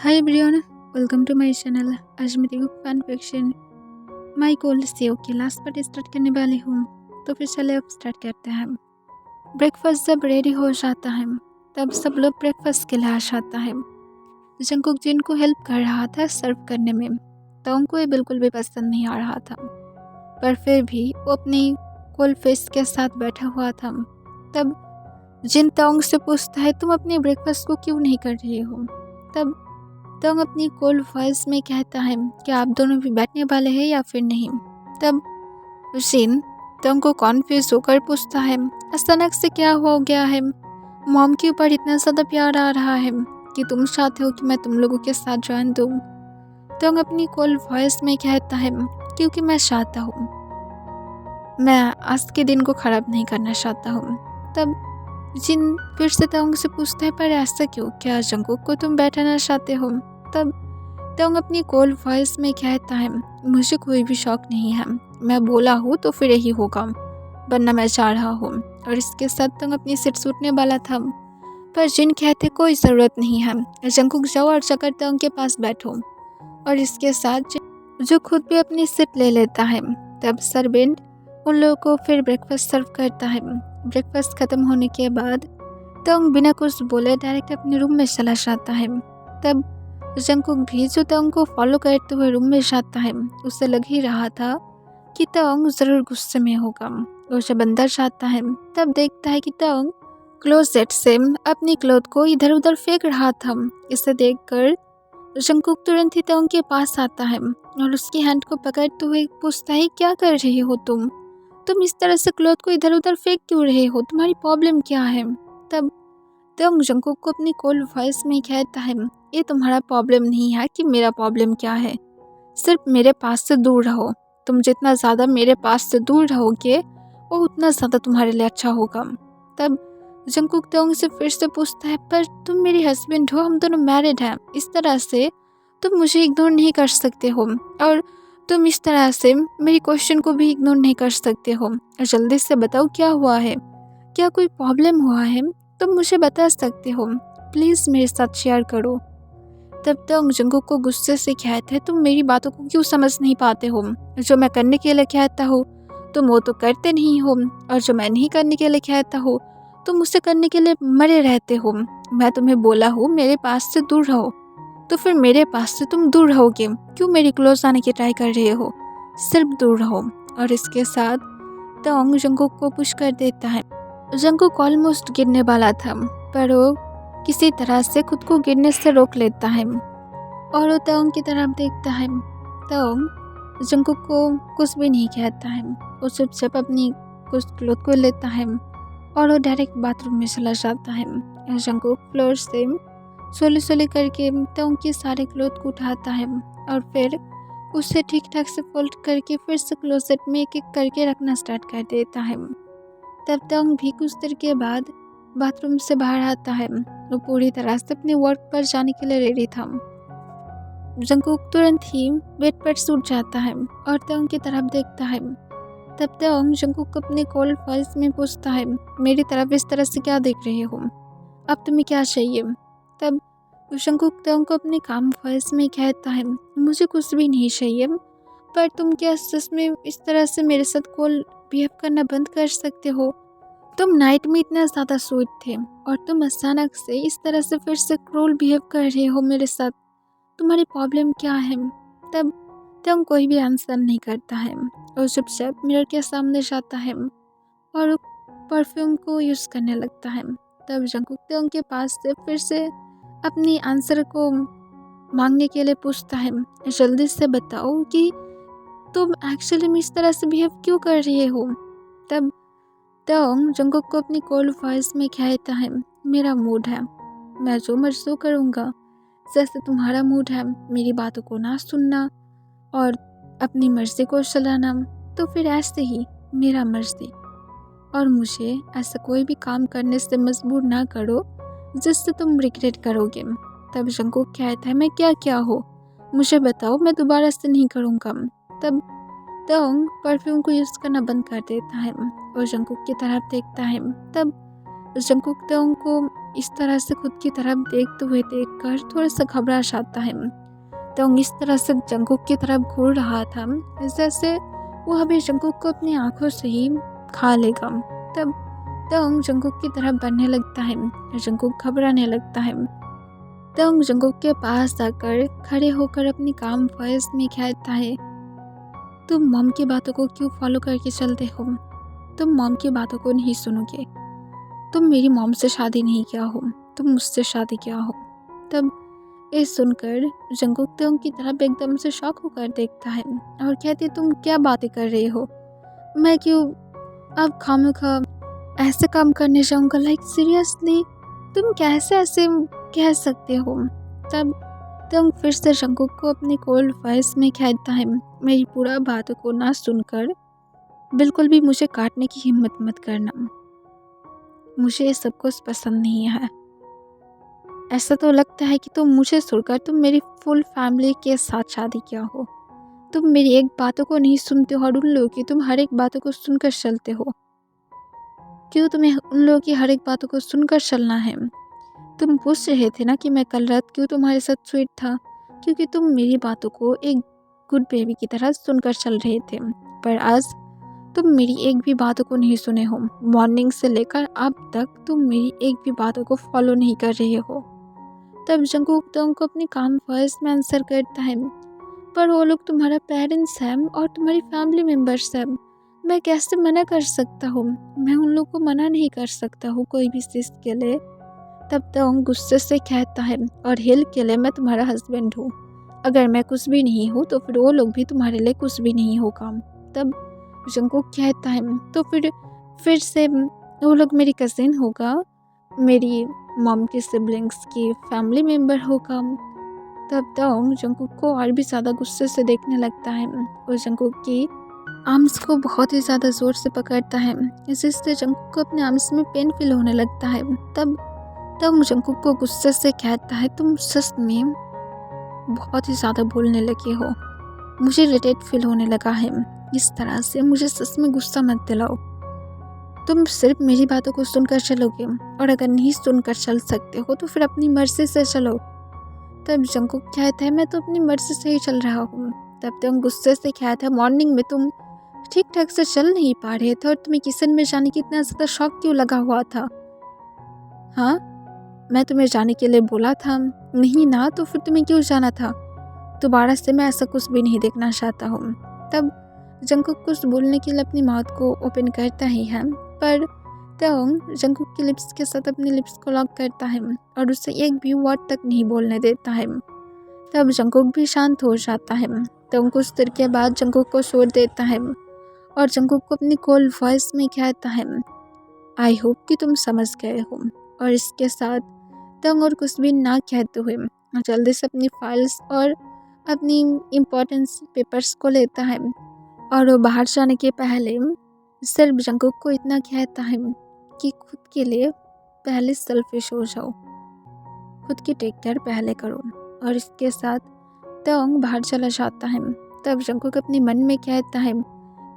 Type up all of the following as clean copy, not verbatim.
Hi everyone, welcome to my channel. आज मैं देखूँ fan fiction my cold save की लास्ट पार्ट स्टार्ट करने वाली हूँ। तो फिर चले अब स्टार्ट करते हैं। ब्रेकफास्ट जब रेडी हो जाता है तब सब लोग ब्रेकफास्ट के लिए आ जाता है। जंगकुक जिनको हेल्प कर रहा था सर्व करने में, तो उनको ये बिल्कुल भी पसंद नहीं आ रहा था, पर फिर भी वो अपनी कोल्ड फेस के साथ बैठा हुआ था। तब जिन ताओंग से पूछता है, तुम अपने ब्रेकफास्ट को क्यों नहीं कर रहे हो? तब तंग अपनी कोल्ड वॉइस में कहता है कि आप दोनों भी बैठने वाले हैं या फिर नहीं। तब जिन तंग को कॉन्फ्यूज होकर पूछता है, अचानक से क्या हो गया है? मॉम के ऊपर इतना ज़्यादा प्यार आ रहा है कि तुम चाहते हो कि मैं तुम लोगों के साथ ज्वाइन दूँ? तंग अपनी कोल्ड वॉइस में कहता है, क्योंकि मैं चाहता हूँ, मैं आज के दिन को ख़राब नहीं करना चाहता हूँ। तब जिन फिर से तंग से पूछता है, पर ऐसा क्यों? क्या जंगकुक को तुम बैठाना चाहते हो? तब तंग अपनी कोल्ड वॉइस में कहता है, मुझे कोई भी शौक नहीं है, मैं बोला हूँ तो फिर यही होगा, वरना मैं चाह रहा हूँ। और इसके साथ तंग अपनी सीट छूटने वाला था, पर जिन कहते कोई ज़रूरत नहीं है, जंगकुक जाओ और जाकर तंग के पास बैठो। और इसके साथ जो खुद भी अपनी सीट ले लेता है। तब सर्वेंट उन लोगों को फिर ब्रेकफास्ट सर्व करता है। ब्रेकफास्ट ख़त्म होने के बाद तंग बिना कुछ बोले डायरेक्ट अपने रूम में चला जाता है। तब जंगकुक भी जो तंग को फॉलो करते हुए रूम में जाता है, उसे लग ही रहा था कि तंग ज़रूर गुस्से में होगा। और जब अंदर जाता है तब देखता है कि तंग क्लोजेट से अपनी क्लॉथ को इधर उधर फेंक रहा था। इसे देखकर जंगकुक तुरंत ही तंग के पास आता है और उसकी हैंड को पकड़ते हुए पूछता है, क्या कर रही हो तुम इस तरह से क्लॉथ को इधर उधर फेंक क्यों रहे हो? तुम्हारी प्रॉब्लम क्या है? तब तंग जंगकुक को अपनी कोल्ड वॉइस में कहता है, ये तुम्हारा प्रॉब्लम नहीं है कि मेरा प्रॉब्लम क्या है, सिर्फ मेरे पास से दूर रहो। तुम जितना ज़्यादा मेरे पास से दूर रहोगे वो उतना ज़्यादा तुम्हारे लिए अच्छा होगा। तब जंगकुक तंग से फिर से पूछता है, पर तुम मेरी हस्बैंड हो, हम दोनों मैरिड हैं, इस तरह से तुम मुझे इग्नोर नहीं कर सकते हो, और तुम इस तरह से मेरी क्वेश्चन को भी इग्नोर नहीं कर सकते हो। जल्दी से बताओ क्या हुआ है, क्या कोई प्रॉब्लम हुआ है? तुम मुझे बता सकते हो, प्लीज़ मेरे साथ शेयर करो। तब तक जंगकुक को गुस्से से कहते हैं, तुम मेरी बातों को क्यों समझ नहीं पाते हो? जो मैं करने के लिए कहता हूँ तुम वो तो करते नहीं हो, और जो मैं नहीं करने के लिए कहता हूँ तुम उसे करने के लिए मरे रहते हो। मैं तुम्हें बोला हूँ मेरे पास से दूर रहो, तो फिर मेरे पास से तुम दूर रहोगे क्यों? मेरी क्लोज आने की ट्राई कर रहे हो, सिर्फ दूर रहो। और इसके साथ तंग जंगकुक को पुश कर देता है। जंगकुक ऑलमोस्ट गिरने वाला था, पर वो किसी तरह से खुद को गिरने से रोक लेता है और वो तंग की तरफ देखता है। तंग जंगकुक को कुछ भी नहीं कहता है, वो चुपचाप अपनी कुछ क्लॉथ को लेता है और वो डायरेक्ट बाथरूम में चला जाता है। जंगकुक फ्लोर से सोले सोले करके तंग के सारे क्लॉथ को उठाता है और फिर उसे ठीक ठाक से फोल्ड करके फिर से क्लोजेट में एक एक करके रखना स्टार्ट कर देता है। तब तंग भी कुछ देर के बाद बाथरूम से बाहर आता है। वो पूरी तरह से अपने वर्क पर जाने के लिए रेडी था। जंगकुक तुरंत ही बेड पर सूट जाता है और तंग की तरफ देखता है। तब तंग जंगकुक को अपने कोल्ड वॉइस में पूछता है, मेरी तरफ इस तरह से क्या देख रहे हो? अब तुम्हें क्या चाहिए? तब जंगकुक तंग को अपने काम वॉइस में कहता है, मुझे कुछ भी नहीं चाहिए, पर तुम क्या सच में इस तरह से मेरे साथ कोल्ड बिहेव करना बंद कर सकते हो? तुम नाइट में इतना ज़्यादा स्वीट थे और तुम अचानक से इस तरह से फिर से क्रूल बिहेव कर रहे हो मेरे साथ, तुम्हारी प्रॉब्लम क्या है? तब तंग कोई भी आंसर नहीं करता है और चुपचाप मिरर के सामने जाता है और परफ्यूम को यूज़ करने लगता है। तब जंगकुक तंग के पास से फिर से अपनी आंसर को मांगने के लिए पूछता है, जल्दी से बताओ कि तुम एक्चुअली में इस तरह से बिहेव क्यों कर रहे हो? तब तंग जंगकुक को अपनी कोल्ड वॉइस में कहता है, मेरा मूड है, मैं जो मर्जी करूँगा, जैसे तुम्हारा मूड है मेरी बातों को ना सुनना और अपनी मर्जी को चलाना, तो फिर ऐसे ही मेरा मर्जी, और मुझे ऐसा कोई भी काम करने से मजबूर ना करो जिससे तुम रिग्रेट करोगे। तब जंगकुक कहता है, मैं क्या हो, मुझे बताओ, मैं दोबारा से नहीं करूँगा। तब तंग परफ्यूम को यूज़ करना बंद कर देता है और जंगकुक की तरफ देखता है। तब जंगकुक तंग को इस तरह से खुद की तरफ देखते हुए देखकर थोड़ा सा घबरा जाता है। तोंग इस तरह से जंगकुक की तरफ घूर रहा था जैसे वो अभी जंगकुक को अपनी आंखों से ही खा लेगा। तब तोंग जंगकुक की तरफ बढ़ने लगता है और जंगकुक घबराने लगता है। तोंग जंगकुक के पास आकर खड़े होकर अपनी काम वॉइस में कहता है, तुम मॉम की बातों को क्यों फॉलो करके चलते हो? तुम मॉम की बातों को नहीं सुनोगे। तुम मेरी मॉम से शादी नहीं किया हो, तुम मुझसे शादी किया हो। तब ये सुनकर जंगकुक तोंग की तरफ एकदम से शॉक होकर देखता है और कहती है, तुम क्या बातें कर रहे हो? मैं क्यों अब खामखा ऐसे काम करने जाऊंगा? लाइक सीरियसली तुम कैसे ऐसे कह सकते हो? तब तोंग फिर से जंगकुक को अपनी कोल्ड वॉइस में कहता है, मेरी पूरा बातों को ना सुनकर बिल्कुल भी मुझे काटने की हिम्मत मत करना। मुझे ये सब कुछ पसंद नहीं है। ऐसा तो लगता है कि तुम मुझे छोड़कर तुम मेरी फुल फैमिली के साथ शादी किया हो। तुम मेरी एक बातों को नहीं सुनते हो और उन लोगों की तुम हर एक बातों को सुनकर चलते हो। क्यों तुम्हें उन लोगों की हर एक बातों को सुनकर चलना है? तुम पूछ रहे थे ना कि मैं कल रात क्यों तुम्हारे साथ स्वीट था, क्योंकि तुम मेरी बातों को एक गुड बेबी की तरह सुनकर चल रहे थे। पर आज तुम मेरी एक भी बातों को नहीं सुने हो। मॉर्निंग से लेकर अब तक तुम मेरी एक भी बातों को फॉलो नहीं कर रहे हो। तब जंगकुक तोंग को अपनी काम वॉइस में आंसर करता है, पर वो लोग तुम्हारा पेरेंट्स हैं और तुम्हारी फैमिली मेम्बर्स हैं। मैं कैसे मना कर सकता हूँ? मैं उन लोग को मना नहीं कर सकता हूँ कोई भी चीज़ के लिए। तब तोंग गुस्से से कहता है, और हिल के लिए मैं तुम्हारा हस्बैंड हूँ। अगर मैं कुछ भी नहीं हूँ तो फिर वो लोग भी तुम्हारे लिए कुछ भी नहीं होगा। तब जंगकुक कहता है, तो फिर से वो लोग मेरी कज़िन होगा, मेरी मॉम के सिबलिंग्स की फैमिली मेम्बर होगा। तब तोंग जंगकुक को और भी ज़्यादा गुस्से से देखने लगता है और जंगकुक की आर्म्स को बहुत ही ज़्यादा ज़ोर से पकड़ता है, जिससे जंगकुक को अपने आर्म्स में पेन फील होने लगता है। तब जंगकुक को गुस्से से कहता है, तुम सच में बहुत ही ज़्यादा बोलने लगे हो। मुझे इरिटेट फील होने लगा है। इस तरह से मुझे सच में गुस्सा मत दिलाओ। तुम सिर्फ मेरी बातों को सुनकर चलोगे और अगर नहीं सुनकर चल सकते हो तो फिर अपनी मर्जी से चलो। तब जंगकुक कहता है, मैं तो अपनी मर्जी से ही चल रहा हूँ। तब तुम गुस्से से कहता है, मॉर्निंग में तुम ठीक ठाक से चल नहीं पा रहे थे और तुम्हें किचन में जाने की इतना ज़्यादा शौक क्यों लगा हुआ था? हाँ, मैं तुम्हें जाने के लिए बोला था नहीं ना, तो फिर तुम्हें क्यों जाना था? दोबारा से मैं ऐसा कुछ भी नहीं देखना चाहता हूँ। तब जंगकुक कुछ बोलने के लिए अपनी माउथ को ओपन करता ही है, पर तोंग जंगकुक की लिप्स के साथ अपनी लिप्स को लॉक करता है और उसे एक भी वर्ड तक नहीं बोलने देता है। तब जंगकुक भी शांत हो जाता है। तोंग कुछ देर के बाद जंगकुक को छोड़ देता है और जंगकुक को अपनी कोल्ड वॉइस में कहता है, आई होप कि तुम समझ गए हो। और इसके साथ तोंग और कुछ भी ना कहते हुए जल्दी से अपनी फाइल्स और अपनी इम्पोर्टेंस पेपर्स को लेता है और वो बाहर जाने के पहले सिर्फ जंगकुक को इतना कहता है कि खुद के लिए पहले सेल्फिश हो जाओ, खुद की टेक केयर पहले करो। और इसके साथ तोंग बाहर चला जाता है। तब जंगकुक अपने मन में कहता है,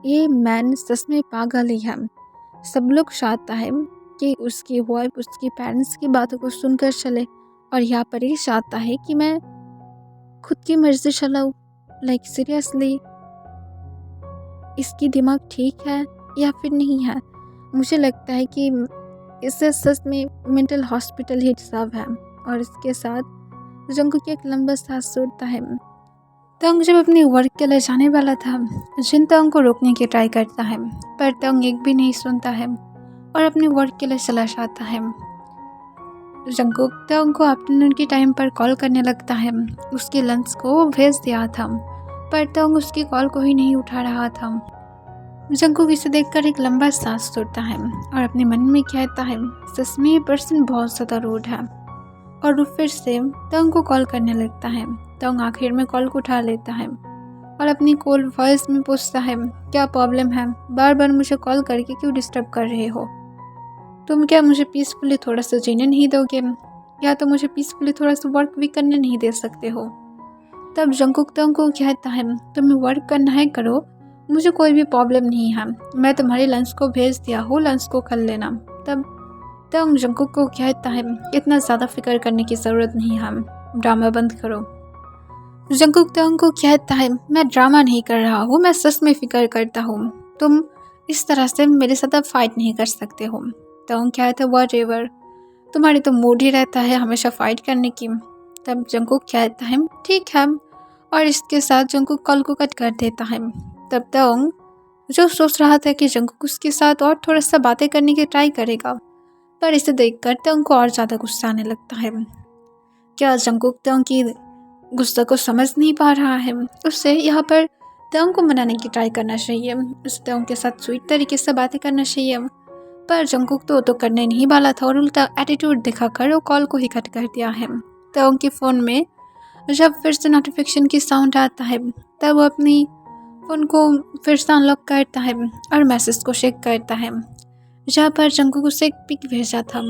ये मैन सच में पागल ही है। सब लोग चाहता है कि उसकी वाइफ उसकी पेरेंट्स की बातों को सुनकर चले और यहाँ पर ये चाहता है कि मैं खुद की मर्जी चलाऊँ। लाइक सीरियसली इसकी दिमाग ठीक है या फिर नहीं है? मुझे लगता है कि इससे सच में मेंटल हॉस्पिटल ही डिजर्व है। और इसके साथ जंगकुक एक लंबा सांस छोड़ता है। तोंग जब अपनी वर्क के लिए जाने वाला था, जिन तोंग को रोकने की ट्राई करता है, पर तोंग एक भी नहीं सुनता है और अपनी वर्क के लिए चला जाता है। जंगकुक तोंग को आफ्टरनून के टाइम पर कॉल करने लगता है। उसके लंच को वो भेज दिया था, पर तोंग उसकी कॉल को ही नहीं उठा रहा था। जंगकुक इसे देखकर एक लंबा सांस छोड़ता है और अपने मन में कहता है, सच में ये पर्सन बहुत ज़्यादा रूड है। और वो फिर से तोंग को कॉल करने लगता है। तोंग आखिर में कॉल को उठा लेता है और अपनी कॉल वॉइस में पूछता है, क्या प्रॉब्लम है? बार बार मुझे कॉल करके क्यों डिस्टर्ब कर रहे हो? तुम क्या मुझे पीसफुली थोड़ा सा जीने नहीं दोगे, या तो मुझे पीसफुली थोड़ा सा वर्क भी करने नहीं दे सकते हो? तब जंगकुक तोंग को कहता है, तुम्हें वर्क करना है करो, मुझे कोई भी प्रॉब्लम नहीं है। मैं तुम्हारे लंच को भेज दिया हूँ, लंच को कर लेना। तब तंग जंकुक को कहता है इतना ज़्यादा फिक्र करने की ज़रूरत नहीं है, ड्रामा बंद करो। जंकुक तंग को कहता है मैं ड्रामा नहीं कर रहा हूँ, मैं सच में फिक्र करता हूँ, तुम इस तरह से मेरे साथ अब फाइट नहीं कर सकते हो। तंग कहता है वॉट एवर, तुम्हारी तो मूड ही रहता है हमेशा फाइट करने की। तब जंकुक कहता है ठीक है, और इसके साथ जंकुक कॉल को कट कर देता है। तब तंग जो सोच रहा था कि जंकुक उसके साथ और थोड़ा सा बातें करने की ट्राई करेगा, पर इसे देखकर तंग को और ज़्यादा गुस्सा आने लगता है। क्या जंकुक तंग की गुस्से को समझ नहीं पा रहा है? उससे यहाँ पर तंग को मनाने की ट्राई करना चाहिए, उस तंग के साथ स्वीट तरीके से बातें करना चाहिए, पर जंकुक तो करने नहीं वाला था और उल्टा एटीट्यूड दिखाकर वो कॉल को ही कट कर दिया है। तंग के फ़ोन में जब फिर से नोटिफिकेशन की साउंड आता है तब वो अपनी फ़ोन को फिर से अनलॉक करता है और मैसेज को चेक करता है, जहाँ पर जंकुक उसे एक पिक भेजा था।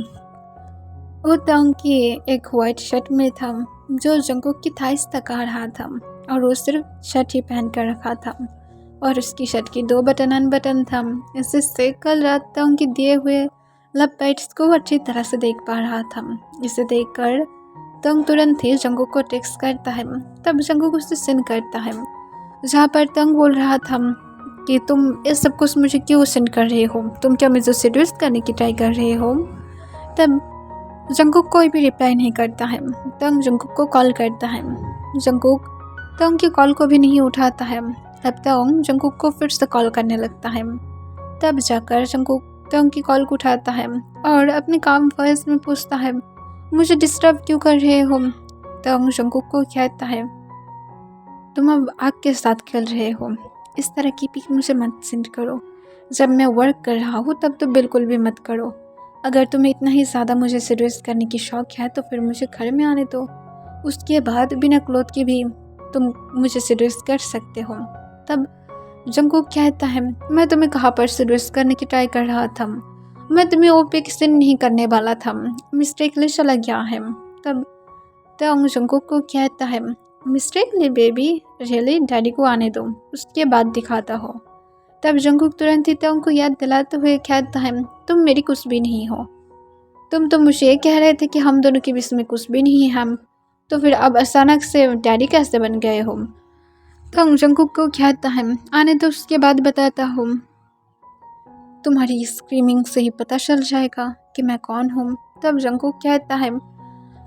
वो तंग की एक वाइट शर्ट में था जो जंकुक की थाइस तक आ रहा था, और वो सिर्फ शर्ट ही पहन कर रखा था और उसकी शर्ट की 2 बटन अनबटन था, जिससे कल रात तंग के दिए हुए लब पैड्स को अच्छी तरह से देख पा रहा था। इसे देखकर तंग तुरंत ही जंकुक को टेक्स्ट करता है। तब जंकुक उसे सेंड करता है, जहाँ पर तंग बोल रहा था कि तुम इस सब कुछ मुझे क्यों सेंड कर रहे हो, तुम क्या मुझे सेड्यूस करने की ट्राई कर रहे हो। तब जंकुक कोई भी रिप्लाई नहीं करता है। तंग जंकुक को कॉल करता है, जंकुक तंग की कॉल को भी नहीं उठाता है। तब तंग जंकुक को फिर से कॉल करने लगता है। तब जाकर जंकुक तंग की कॉल को उठाता है और अपने काम वॉइस में पूछता है मुझे डिस्टर्ब क्यों कर रहे हो। तंग जंकुक को कहता है तुम अब आग के साथ खेल रहे हो, इस तरह की पिक मुझे मत सेंड करो, जब मैं वर्क कर रहा हूँ तब तो बिल्कुल भी मत करो। अगर तुम्हें इतना ही ज़्यादा मुझे सीरियस करने की शौक है तो फिर मुझे घर में आने दो, उसके बाद बिना क्लोथ के भी तुम मुझे सीरियस कर सकते हो। तब जंकुक कहता है मैं तुम्हें कहाँ पर सीरियस करने की ट्राई कर रहा था, मैं तुम्हें वो पिक सेंड नहीं करने वाला था, मिस्टेकली चला गया है। तब तंग जंकुक को कहता है मिस्टेकली बेबी, रियली, डैडी को आने दो, उसके बाद दिखाता हो। तब जंकुक तुरंत ही तंग को याद दिलाते हुए कहता है तुम मेरी कुछ भी नहीं हो, तुम तो मुझे ये कह रहे थे कि हम दोनों के बीच में कुछ भी नहीं है, हम तो फिर अब अचानक से डैडी कैसे बन गए हो। तंग जंकुक को कहता है आने दो, उसके बाद बताता हूँ, तुम्हारी स्क्रीमिंग से ही पता चल जाएगा कि मैं कौन हूँ। तब जंकुक कहता है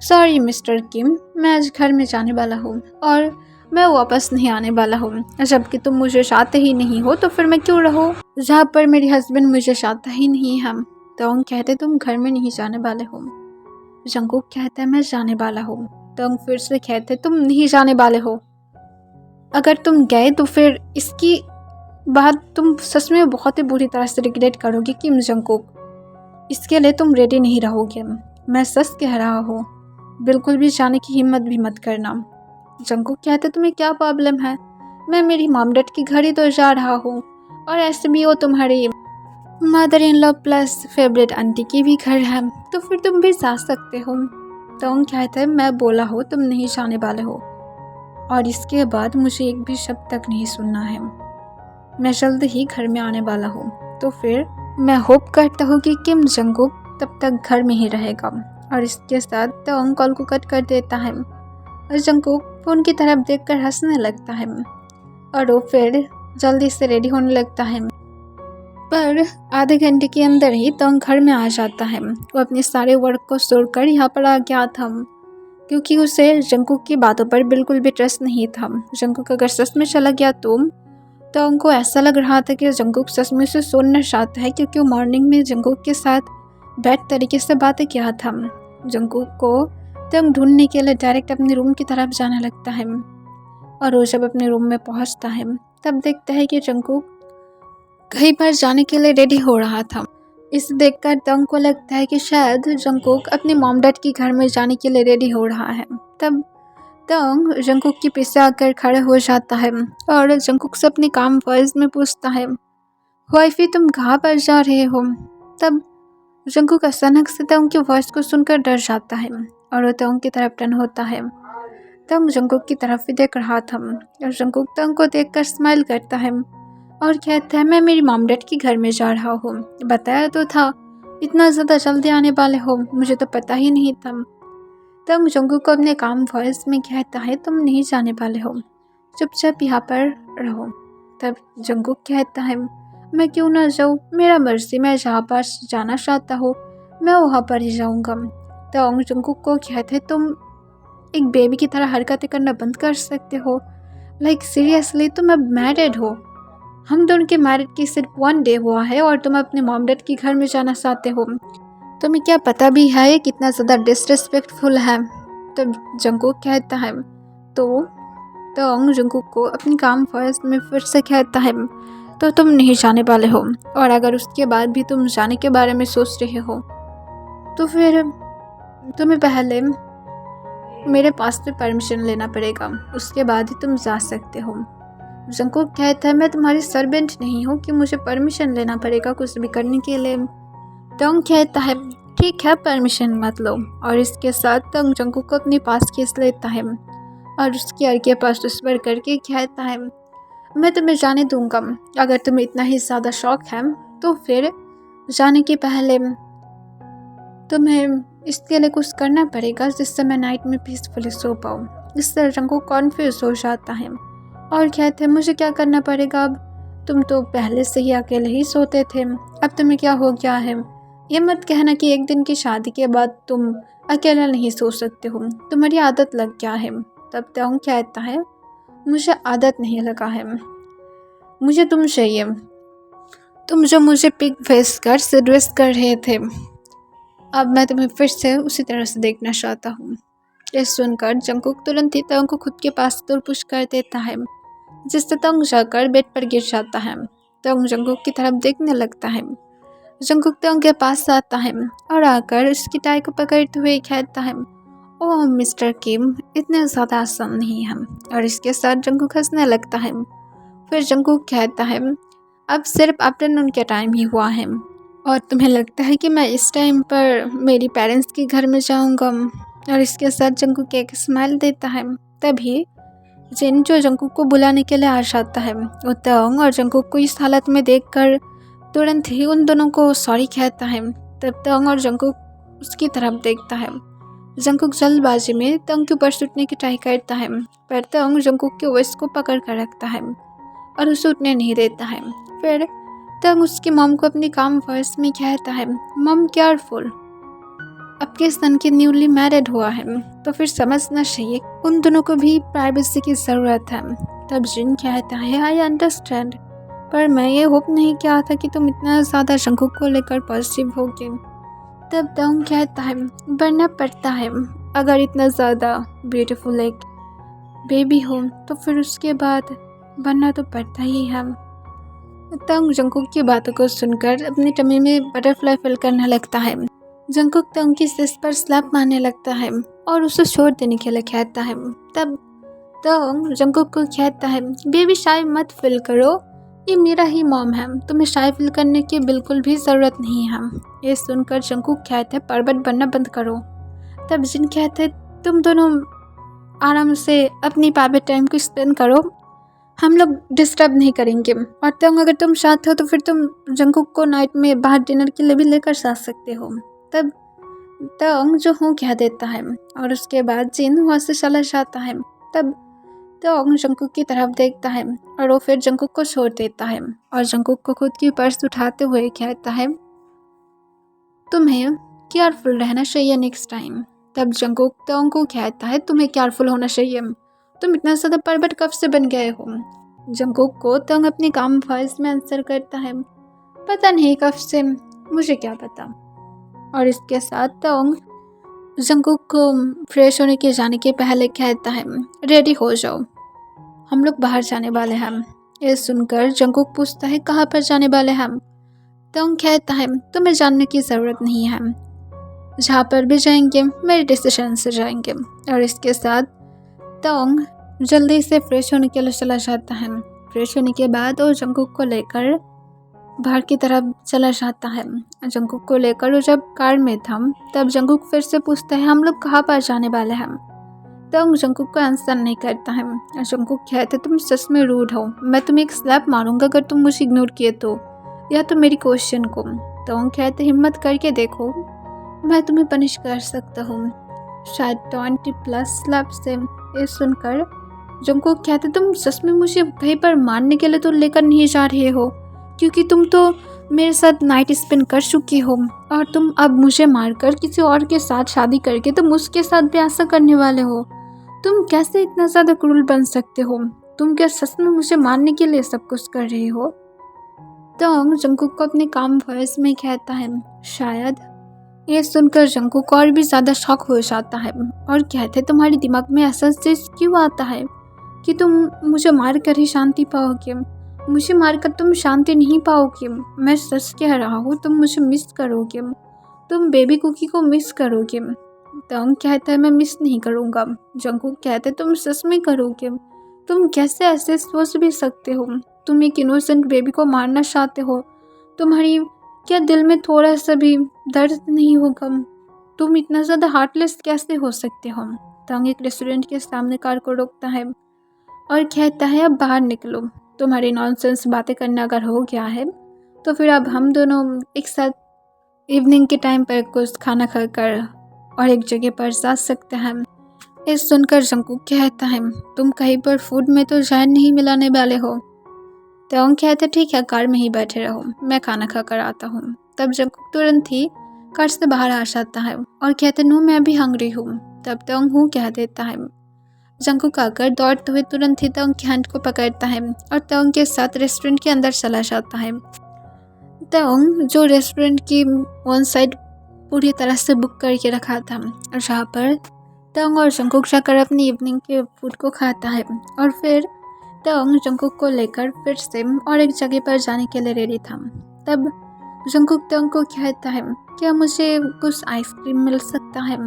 सॉरी मिस्टर किम, मैं आज घर में जाने वाला हूँ और मैं वापस नहीं आने वाला हूँ, जबकि तुम मुझे चाहते ही नहीं हो तो फिर मैं क्यों रहूँ जहाँ पर मेरी हस्बैंड मुझे चाहता ही नहीं है। तंग कहते तुम घर में नहीं जाने वाले हो। जंकुक कहता है मैं जाने वाला हूँ। तंग फिर से कहते तुम नहीं जाने वाले हो, अगर तुम गए तो फिर इसकी बाद तुम सच में बहुत ही बुरी तरह से रिग्रेट करोगे किम जंकुक, इसके लिए तुम रेडी नहीं रहोगे, मैं सच कह रहा हूँ, बिल्कुल भी जाने की हिम्मत भी मत करना। जंकुक कहते तुम्हें क्या प्रॉब्लम है, मैं मेरी मॉम डैड के घर ही तो जा रहा हूँ, और ऐसे भी वो तुम्हारी mother in law plus favourite aunty की भी घर है, तो फिर तुम भी जा सकते हो। तंग कहता है मैं बोला हो तुम नहीं जाने वाले हो, और इसके बाद मुझे एक भी शब्द तक नहीं सुनना है, मैं जल्द ही घर में आने वाला हूँ, तो फिर मैं होप करता हूँ कि किम जंकुक तब तक घर में ही रहेगा। और इसके साथ तंग कॉल को कट कर देता है और जंकुक फ़ोन की तरफ देखकर हंसने लगता है और वो फिर जल्दी से रेडी होने लगता है। पर आधे घंटे के अंदर ही तंग घर में आ जाता है। वो अपने सारे वर्क को छोड़कर यहाँ पर आ गया था, क्योंकि उसे जंकुक की बातों पर बिल्कुल भी ट्रस्ट नहीं था। जंकुक अगर सच में चला गया तो तंग को ऐसा लग रहा था कि जंकुक सच में उसे सुनना चाहता है, क्योंकि वो मॉर्निंग में जंकुक के साथ बैड तरीके से बातें किया था। जंकुक को तंग ढूंढने के लिए डायरेक्ट अपने रूम की तरफ जाने लगता है, और वो जब अपने रूम में पहुंचता है तब देखता है कि जंकुक कहीं पर जाने के लिए रेडी हो रहा था। इसे देखकर तंग को लगता है कि शायद जंकुक अपने मॉम डैड के घर में जाने के लिए रेडी हो रहा है। तब तंग जंकुक के पीछे आकर खड़े हो जाता है और जंकुक से अपने काम वॉइस में पूछता है वाइफी तुम कहाँ पर जा रहे हो। तब जंकुक अचानक से तंग की वॉइस को सुनकर डर जाता है और वो तंग की तरफ टर्न होता है। तंग जंकुक की तरफ भी देख रहा था और जंकुक तंग को देखकर स्माइल करता है और कहता है मैं मेरी मॉम डैड के घर में जा रहा हूँ, बताया तो था इतना ज़्यादा जल्दी आने वाले हो, मुझे तो पता ही नहीं था। तब जंगकुक को अपने काम वॉइस में कहता है, तुम नहीं जाने वाले हो, चुपचाप यहाँ पर रहो। तब जंगकुक कहता है, मैं क्यों ना जाऊँ, मेरा मर्जी, मैं जहाँ पर जाना चाहता हूँ मैं वहाँ पर ही जाऊँगा। तो जंगकुक को कहते हैं, तुम एक बेबी की तरह हरकतें करना बंद कर सकते हो। लाइक सीरियसली, तुम अब मैरिड हो, हम दोनों के मैरिड की सिर्फ 1 डे हुआ है और तुम अपने मॉम डैड के घर में जाना चाहते हो। तुम्हें क्या पता भी है ये कितना ज़्यादा डिसरिस्पेक्टफुल है। तब जंगकुक कहता है, तो जंगकुक को अपनी काम वॉइस में फिर से कहता है, तो तुम नहीं जाने वाले हो, और अगर उसके बाद भी तुम जाने के बारे में सोच रहे हो तो फिर तुम्हें पहले मेरे पास से परमिशन लेना पड़ेगा, उसके बाद ही तुम जा सकते हो। जंगकुक कहता है, मैं तुम्हारी सर्वेंट नहीं हूँ कि मुझे परमिशन लेना पड़ेगा कुछ भी करने के लिए। टोंग कहता है, ठीक है, परमिशन मत लो। और इसके साथ टोंग जंगकुक को अपने पास खींच लेता है और उसके आगे पास विस्पर करके कहता है, मैं तुम्हें जाने दूंगा, अगर तुम्हें इतना ही ज़्यादा शौक है तो फिर जाने के पहले तुम्हें इसके लिए कुछ करना पड़ेगा जिससे मैं नाइट में पीसफुली सो पाऊँ। इससे जंगकुक कॉन्फ्यूज हो जाता है और कहते हैं, मुझे क्या करना पड़ेगा अब, तुम तो पहले से ही अकेले ही सोते थे, अब तुम्हें क्या हो गया है। ये मत कहना कि एक दिन की शादी के बाद तुम अकेला नहीं सो सकते हो, तुम्हारी आदत लग गया है। तब टोंग कहता है, मुझे आदत नहीं लगा है, मुझे तुम चाहिए, तुम जो मुझे पिग फेस कर सेड्यूस कर रहे थे, अब मैं तुम्हें फिर से उसी तरह से देखना चाहता हूँ। ये सुनकर जंगकुक तुरंत ही टोंग को खुद के पास पुश कर देता है, जिससे टोंग जाकर बेड पर गिर जाता है। टोंग जंगकुक की तरफ देखने लगता है। जंगकुक टोंग के पास आता है और आकर उसकी टाई को पकड़ते हुए कहता है, ओह मिस्टर किम, इतने ज़्यादा आसान नहीं है। और इसके साथ जंगकुक हंसने लगता है। फिर जंगकुक कहता है, अब सिर्फ आफ्टरनून के टाइम ही हुआ है और तुम्हें लगता है कि मैं इस टाइम पर मेरी पेरेंट्स के घर में जाऊंगा। और इसके साथ जंगकुक एक स्माइल देता है। तभी जिन जो जंगकुक को बुलाने के लिए आ जाता है, वो टोंग और जंगकुक को इस हालत में देखकर तुरंत ही उन दोनों को सॉरी कहता है। तब टोंग और जंगकुक उसकी तरफ देखता है। जंगकुक जल्दबाजी में टोंग के ऊपर सुटने की ट्राई करता है, पर टोंग जंगकुक के वेस्ट को पकड़ कर रखता है और उसे उठने नहीं देता है। फिर टोंग उसकी मॉम को अपनी काम वॉइस में कहता है, मॉम केयरफुल, आपके सन की न्यूली मैरिड हुआ है तो फिर समझना चाहिए उन दोनों को भी प्राइवेसी की ज़रूरत है। तब जिन कहता है, आई अंडरस्टैंड, पर मैं ये होप नहीं किया था कि तुम इतना ज़्यादा जंगकुक को लेकर पॉजिटिव होगे। तब टोंग कहता है, बनना पड़ता है, अगर इतना ज़्यादा ब्यूटीफुल एक बेबी हो तो फिर उसके बाद बनना तो पड़ता ही है। टोंग जंगकुक की बातों को सुनकर अपनी टमी में बटरफ्लाई फील करने लगता है। जंगकुक टोंग की सिर पर स्लैप मारने लगता है और उसे छोड़ देने के लिए कहता है। तब टोंग जंगकुक को कहता है, बेबी शाय मत फील करो, ये मेरा ही मॉम है, तुम्हें शाय फील करने की बिल्कुल भी ज़रूरत नहीं है। ये सुनकर जंगकुक कहते हैं, पर्वत बनना बंद करो। तब जिन कहते, तुम दोनों आराम से अपनी प्राइवेट टाइम को स्पेंड करो, हम लोग डिस्टर्ब नहीं करेंगे। और टोंग, अगर तुम चाहते हो तो फिर तुम जंगकुक को नाइट में बाहर डिनर के लिए भी लेकर जा सकते हो। तब टोंग जो हूँ कह देता है और उसके बाद जिन वहाँ से चला जाता है। तब टोंग जंगकुक की तरफ देखता है और वो फिर जंगकुक को छोड़ देता है और जंगकुक को खुद की पर्स उठाते हुए कहता है, तुम्हें केयरफुल रहना चाहिए नेक्स्ट टाइम। तब जंगकुक टोंग को कहता है, तुम्हें केयरफुल होना चाहिए, तुम इतना ज़्यादा परवट कब से बन गए हो। जंगकुक को टोंग अपनी काम वॉइस में आंसर करता है, पता नहीं कब से, मुझे क्या पता। और इसके साथ टोंग जंगकुक को फ्रेश होने के जाने के पहले कहता है, रेडी हो जाओ, हम लोग बाहर जाने वाले हैं। ये सुनकर जंगकुक पूछता है, कहाँ पर जाने वाले हैं। टोंग कहता है, तुम्हें जानने की ज़रूरत नहीं है, जहाँ पर भी जाएंगे मेरे डिसीजन से जाएंगे। और इसके साथ टोंग जल्दी से फ्रेश होने के लिए चला जाता है। फ्रेश होने के बाद वो जंगकुक को लेकर बाहर की तरफ चला जाता है। जंगकुक को लेकर वो जब कार में था तब जंगकुक फिर से पूछता है, हम लोग कहाँ पर जाने वाले हैं। टोंग जंगकुक को आंसर नहीं करता है। जंगकुक कहते, तुम सच में रूड हो, मैं तुम्हें एक स्लैप मारूंगा अगर तुम मुझे इग्नोर किए तो, या तो मेरी क्वेश्चन को। तो कहते हिम्मत करके देखो, मैं तुम्हें पनिश कर सकता हूँ, शायद 20+ स्लैप से। ये सुनकर जंगकुक कहते तुम सच में मुझे कहीं पर मारने के लिए तो लेकर नहीं जा रहे हो, क्योंकि तुम तो मेरे साथ नाइट स्पेंड कर चुकी हो और तुम अब मुझे मारकर किसी और के साथ शादी करके तुम उसके साथ भी ऐसा करने वाले हो। तुम कैसे इतना ज़्यादा क्रूर बन सकते हो? तुम क्या सच में मुझे मारने के लिए सब कुछ कर रहे हो? तो जंगकुक को अपने काम वॉइस में कहता है शायद। ये सुनकर जंगकुक और भी ज़्यादा शॉक हो जाता है और कहते तुम्हारे दिमाग में ऐसा चीज़ क्यों आता है कि तुम मुझे मार कर ही शांति पाओगे? मुझे मारकर तुम शांति नहीं पाओगे। मैं सच कह रहा हूँ, तुम मुझे मिस करोगे, तुम बेबी कुकी को मिस करोगे। तंग कहता है मैं मिस नहीं करूँगा। जंगकुक कहते तुम सच में करोगे? तुम कैसे ऐसे सोच भी सकते हो? तुम एक इनोसेंट बेबी को मारना चाहते हो? तुम्हारी क्या दिल में थोड़ा सा भी दर्द नहीं होगा? तुम इतना ज़्यादा हार्टलेस कैसे हो सकते हो? तंग एक रेस्टोरेंट के सामने कार को रोकता है और कहता है अब बाहर निकलो, तुम्हारी नॉनसेंस बातें करना अगर हो गया है तो फिर अब हम दोनों एक साथ इवनिंग के टाइम पर कुछ खाना खाकर और एक जगह पर जा सकते हैं। इस सुनकर जंगकुक कहता है तुम कहीं पर फूड में तो जहर नहीं मिलाने वाले हो? तो कहते ठीक है, कार में ही बैठे रहो, मैं खाना खा कर आता हूँ। तब जंगकुक तुरंत ही कार से बाहर आ जाता है और कहते नो मैं भी हंग्री हूँ। तब तंग हूँ कह देता है। जंगकुक आकर दौड़ते हुए तुरंत ही तंग के हैंड को पकड़ता है और तंग के साथ रेस्टोरेंट के अंदर चला जाता है। तंग जो रेस्टोरेंट की वन साइड पूरी तरह से बुक करके रखा था, जहाँ पर तंग और जंगकुक जाकर अपनी इवनिंग के फूड को खाता है और फिर तंग जंगकुक को लेकर फिर से और एक जगह पर जाने के लिए रेडी था। तब जंगकुक तंग को कहता है क्या मुझे कुछ आइसक्रीम मिल सकता है?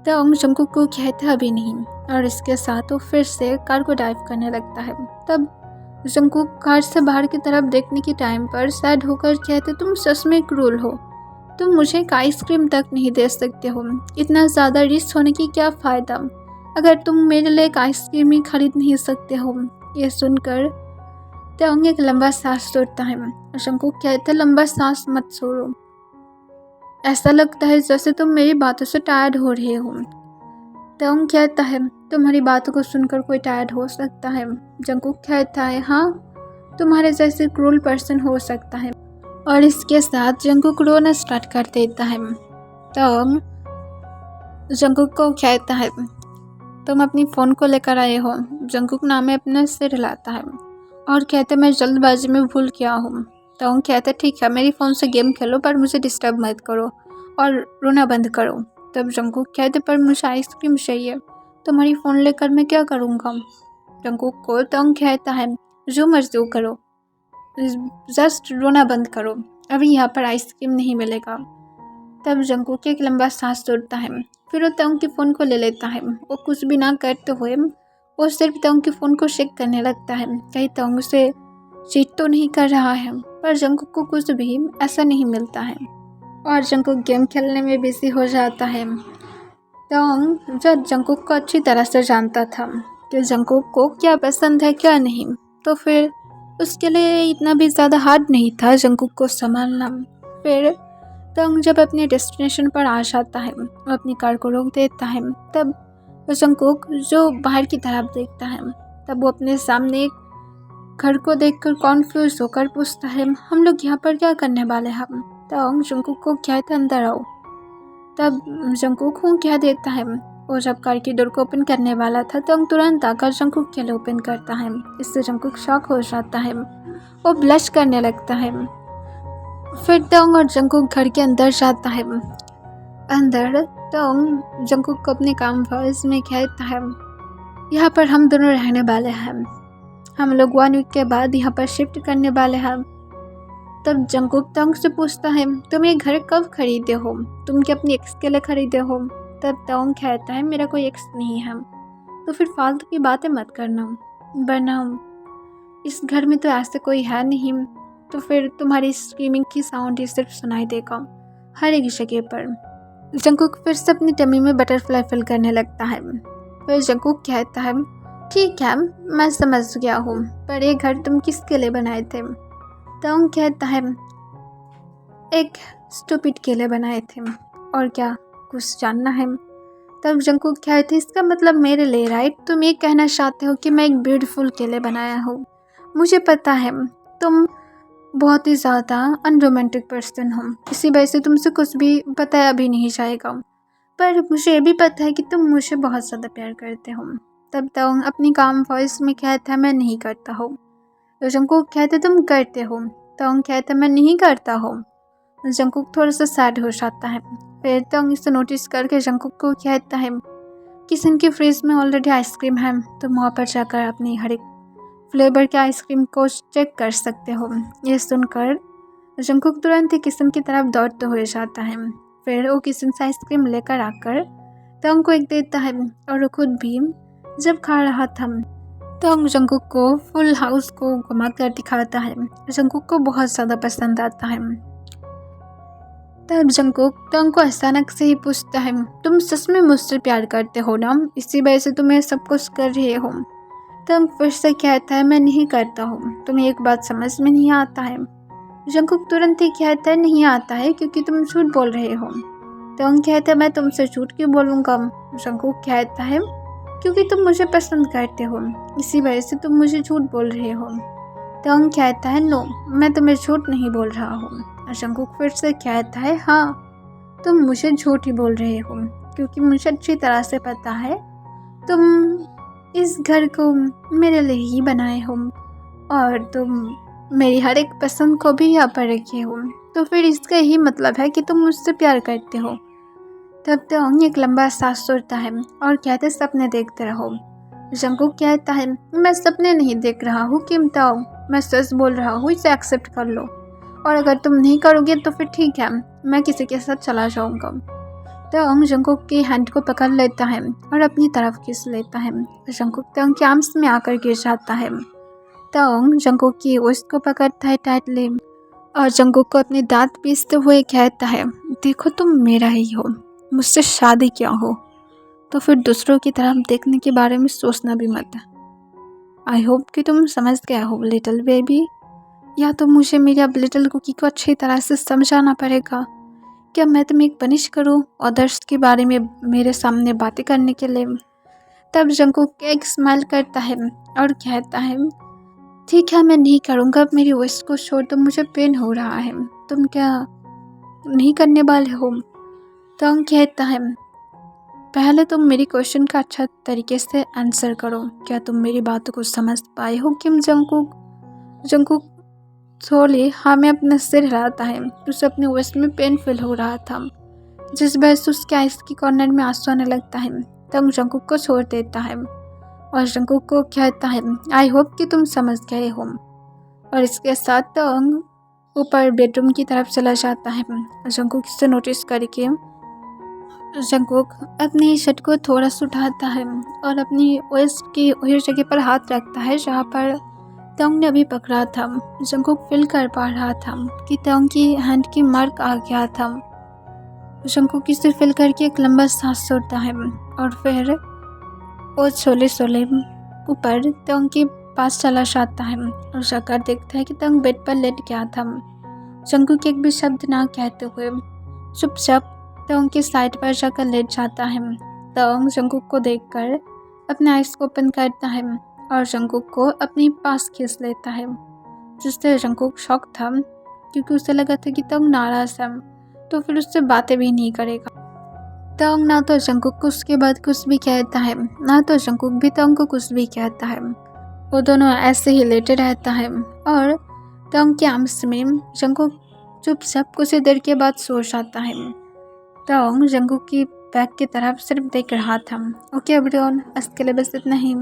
तंग जंगकुक को कहता है अभी नहीं, और इसके साथ वो फिर से कार को ड्राइव करने लगता है। तब जंगकुक कार से बाहर की तरफ देखने के टाइम पर सैड होकर कहते तुम सच में क्रूर हो, तुम मुझे एक आइसक्रीम तक नहीं दे सकते हो। इतना ज़्यादा रिच होने की क्या फ़ायदा अगर तुम मेरे लिए एक आइसक्रीम ही खरीद नहीं सकते हो। ये सुनकर तंग एक लंबा सांस छोड़ता है। जंगकुक कहता लंबा सांस मत छोड़ो, ऐसा लगता है जैसे तुम मेरी बातों से टायर्ड हो रहे हो। तंग कहता है तुम्हारी बातों को सुनकर कोई टायर्ड हो सकता है? जंगकुक कहता है हाँ, तुम्हारे जैसे क्रूर पर्सन हो सकता है। और इसके साथ जंगकुक रोना स्टार्ट कर देता है। तंग जंगकुक को कहता है तुम अपनी फ़ोन को लेकर आए हो? जंगकुक नाम में अपना सिर हिलाता है और कहते मैं जल्दबाजी में भूल गया हूँ। तंग कहता ठीक है, मेरी फ़ोन से गेम खेलो पर मुझे डिस्टर्ब मत करो और रोना बंद करो। तब जंगकुक कहते पर मुझे आइसक्रीम चाहिए, तुम्हारी फ़ोन लेकर मैं क्या करूँगा? जंगकुक को तंग कहता है जो मर्जी करो, जस्ट रोना बंद करो, अभी यहाँ पर आइसक्रीम नहीं मिलेगा। तब जंगकुक एक लंबा सांस छोड़ता है, फिर वो तंग की फ़ोन को ले लेता है। वो कुछ भी ना करते हुए वो सिर्फ तंग की फ़ोन को चेक करने लगता है कहीं तंग से चीट तो नहीं कर रहा है, पर जंगकुक को कुछ भी ऐसा नहीं मिलता है और जंगकुक गेम खेलने में बिजी हो जाता है। तंग जो जंगकुक को अच्छी तरह से जानता था कि जंगकुक को क्या पसंद है क्या नहीं, तो फिर उसके लिए इतना भी ज़्यादा हार्ड नहीं था जंगकुक को संभालना। फिर तंग जब अपने डेस्टिनेशन पर आ जाता है, वो अपनी कार को रोक देता है। तब जंगकुक जो बाहर की तरफ देखता है, तब वो अपने सामने एक घर को देखकर कॉन्फ्यूज होकर पूछता है हम लोग यहाँ पर क्या करने वाले हैं? तंग जंगकुक को कहता अंदर आओ। तब जंगकुक हूँ कह देता है। वो जब कार की डोर को ओपन करने वाला था तंग तुरंत आकर जंगकुक के लिए ओपन करता है। इससे जंगकुक शॉक हो जाता है, वो ब्लश करने लगता है। फिर तंग और जंगकुक घर के अंदर जाता है। अंदर तंग जंगकुक को अपने काम वॉइस में कहता है यहाँ पर हम दोनों रहने वाले हैं, हम लोग 1 वीक के बाद यहाँ पर शिफ्ट करने वाले हैं। तब जंगकुक तंग से पूछता है तुम ये घर कब खरीदे हो? तुम क्या अपनी एक्स के लिए खरीदे हो? तब तंग कहता है मेरा कोई एक्स नहीं है, तो फिर फालतू की बातें मत करना, वरना इस घर में तो ऐसे कोई है नहीं, तो फिर तुम्हारी स्क्रीमिंग की साउंड ही सिर्फ सुनाई देगा हर एक जगह पर। जंगकुक फिर से अपनी टमी में बटरफ्लाई फिल करने लगता है। फिर जंगकुक कहता है ठीक है, मैं समझ गया हूँ, पर ये घर तुम किसके लिए बनाए थे? तंग कहता है एक स्टूपिड केले बनाए थे और क्या कुछ जानना है? तब जंकुक कहती इसका मतलब मेरे लिए राइट? तुम ये कहना चाहते हो कि मैं एक ब्यूटीफुल केले बनाया हूँ? मुझे पता है तुम बहुत ही ज़्यादा अनरोमांटिक पर्सन हो, इसी वजह से तुमसे कुछ भी बताया भी नहीं जाएगा। पर मुझे ये भी पता है कि तुम मुझे बहुत ज़्यादा प्यार करते हो। तब तक अपनी काम वॉइस में कहता है मैं नहीं करता हूँ। तो जंकुक कहते तुम करते हो। तोंग कहता मैं नहीं करता हूँ। जंकुक थोड़ा सा सैड हो जाता है। फिर तोंग इसे नोटिस करके जंकुक को कहता है किसन की फ्रिज में ऑलरेडी आइसक्रीम है, तुम वहाँ पर जाकर अपनी हर एक फ्लेवर के आइसक्रीम को चेक कर सकते हो। ये सुनकर जंकुक तुरंत ही किसन की तरफ दौड़ते हुए जाता है। फिर वो किसन से आइसक्रीम लेकर आकर तोंग को एक देता है और वो खुद भी जब खा रहा था तोंग जंकुक को फुल हाउस को घुमा कर दिखाता है। जंकुक को बहुत ज़्यादा पसंद आता है। तब जंकुक तोंग को अचानक से ही पूछता है तुम सच में मुझसे प्यार करते हो ना, इसी वजह से तुम सब कुछ कर रहे हो? तोंग फिर से कहता है मैं नहीं करता हूँ, तुम्हें एक बात समझ में नहीं आता है। जंकुक तुरंत ही कहता है नहीं आता है क्योंकि तुम झूठ बोल रहे हो। तोंग कहता है मैं तुमसे झूठ क्यों बोलूँगा? जंकुक कहता है क्योंकि तुम मुझे पसंद करते हो, इसी वजह से तुम मुझे झूठ बोल रहे हो। तोंग कहता है नो, मैं तुम्हें झूठ नहीं बोल रहा हूँ। जंकुक फिर से कहता है हाँ, तुम मुझे झूठ ही बोल रहे हो क्योंकि मुझे अच्छी तरह से पता है तुम इस घर को मेरे लिए ही बनाए हो और तुम मेरी हर एक पसंद को भी यहाँ पर रखे हो, तो फिर इसका यही मतलब है कि तुम मुझसे प्यार करते हो। तब तोंग एक लंबा सांस छोड़ता है और कहते सपने देखते रहो। जंकुक कहता है मैं सपने नहीं देख रहा हूँ किम ताओ, मैं सच बोल रहा हूँ, इसे एक्सेप्ट कर लो और अगर तुम नहीं करोगे तो फिर ठीक है, मैं किसी के साथ चला जाऊँगा। तोंग जंकुक की हैंड को पकड़ लेता है और अपनी तरफ खींच लेता है। जंकुक तोंग के आर्म्स में आकर गिर जाता है। तोंग जंकुक की वेस्ट को पकड़ता है टाइटली और जंकुक को अपने दांत पीसते हुए कहता है देखो तुम मेरा ही हो, मुझसे शादी क्या हो तो फिर दूसरों की तरफ देखने के बारे में सोचना भी मत। आई होप कि तुम समझ गया हो लिटिल बेबी, या तो मुझे मेरी अब लिटिल कुकी को अच्छी तरह से समझाना पड़ेगा। क्या मैं तुम्हें एक पनिश करूँ अदर्स के बारे में मेरे सामने बातें करने के लिए? तब जंकुक एक स्माइल करता है और कहता है ठीक है मैं नहीं करूँगा, अब मेरी वॉइस को छोड़ दो, मुझे पेन हो रहा है, तुम क्या नहीं करने वाले हो? तोंग कहता है पहले तुम मेरी क्वेश्चन का अच्छा तरीके से आंसर करो, क्या तुम मेरी बातों को समझ पाए हो किम जंकुक? जंकुक थोड़ी हाँ में अपना सिर हिलाता है, उसे अपने वेस्ट में पेन फील हो रहा था जिस वजह से उसके आइस की कॉर्नर में आंसू आने लगता है। तब जंकुक को छोड़ देता है और जंकुक को कहता है आई होप कि तुम समझ गए हो, और इसके साथ तोंग ऊपर बेडरूम की तरफ चला जाता है। जंकुक इसे नोटिस करके जंकुक अपनी शर्ट को थोड़ा सा उठाता है और अपनी वेस्ट की वही जगह पर हाथ रखता है जहाँ पर तोंग ने अभी पकड़ा था। जंकुक फील कर पा रहा था कि तोंग की हैंड की मार्क आ गया था। जंकुक इसे फील करके एक लंबा सांस छोड़ता है और फिर वो छोले छोले ऊपर तोंग के पास चला जाता है और जाकर देखता है कि तोंग बेड पर लेट गया था। जंकुक एक भी शब्द ना कहते हुए चुपचाप तोंग के साइड पर जाकर लेट जाता है। तोंग जंकुक को देखकर अपने आइस को ओपन करता है और जंकुक को अपने पास खींच लेता है, जिससे जंकुक शॉक था क्योंकि उसे लगा था कि तोंग नाराज है तो फिर उससे बातें भी नहीं करेगा। तोंग ना तो जंकुक को उसके बाद कुछ भी कहता है, ना तो जंकुक भी तोंग को कुछ भी कहता है। वो दोनों ऐसे ही लेटे रहता है और तोंग के आर्म्स में जंकुक चुपचाप कुछ देर के बाद सो जाता है। तोंग जंकुक की बैग की तरफ सिर्फ देख रहा था। ओके एवरीवन, आज के लिए बस इतना ही।